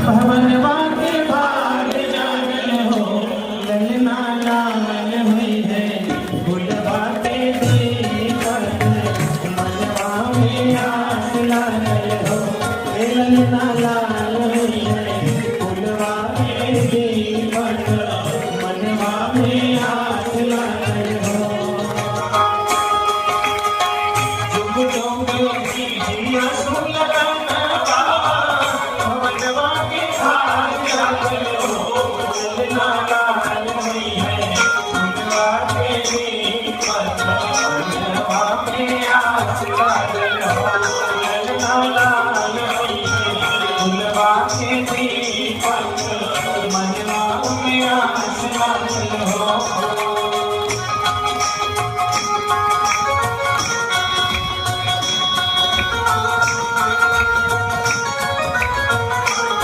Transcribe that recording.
भवनवा के भाग जागल हो ललना लाल हुई है फुलवा के दीपक मनवा में आस लागल हो ललना लाल हुई है फुलवा के दीपक मनवा में आस लागल हो जुग जुग जिया सुन लगाना भवनवा के भाग जागल हो ललना लाल हुई है फुलवा के दीपक मनवा में आस लागल हो ललना लाल हुई है फुलवा के दीपक मनवा में आस लागल हो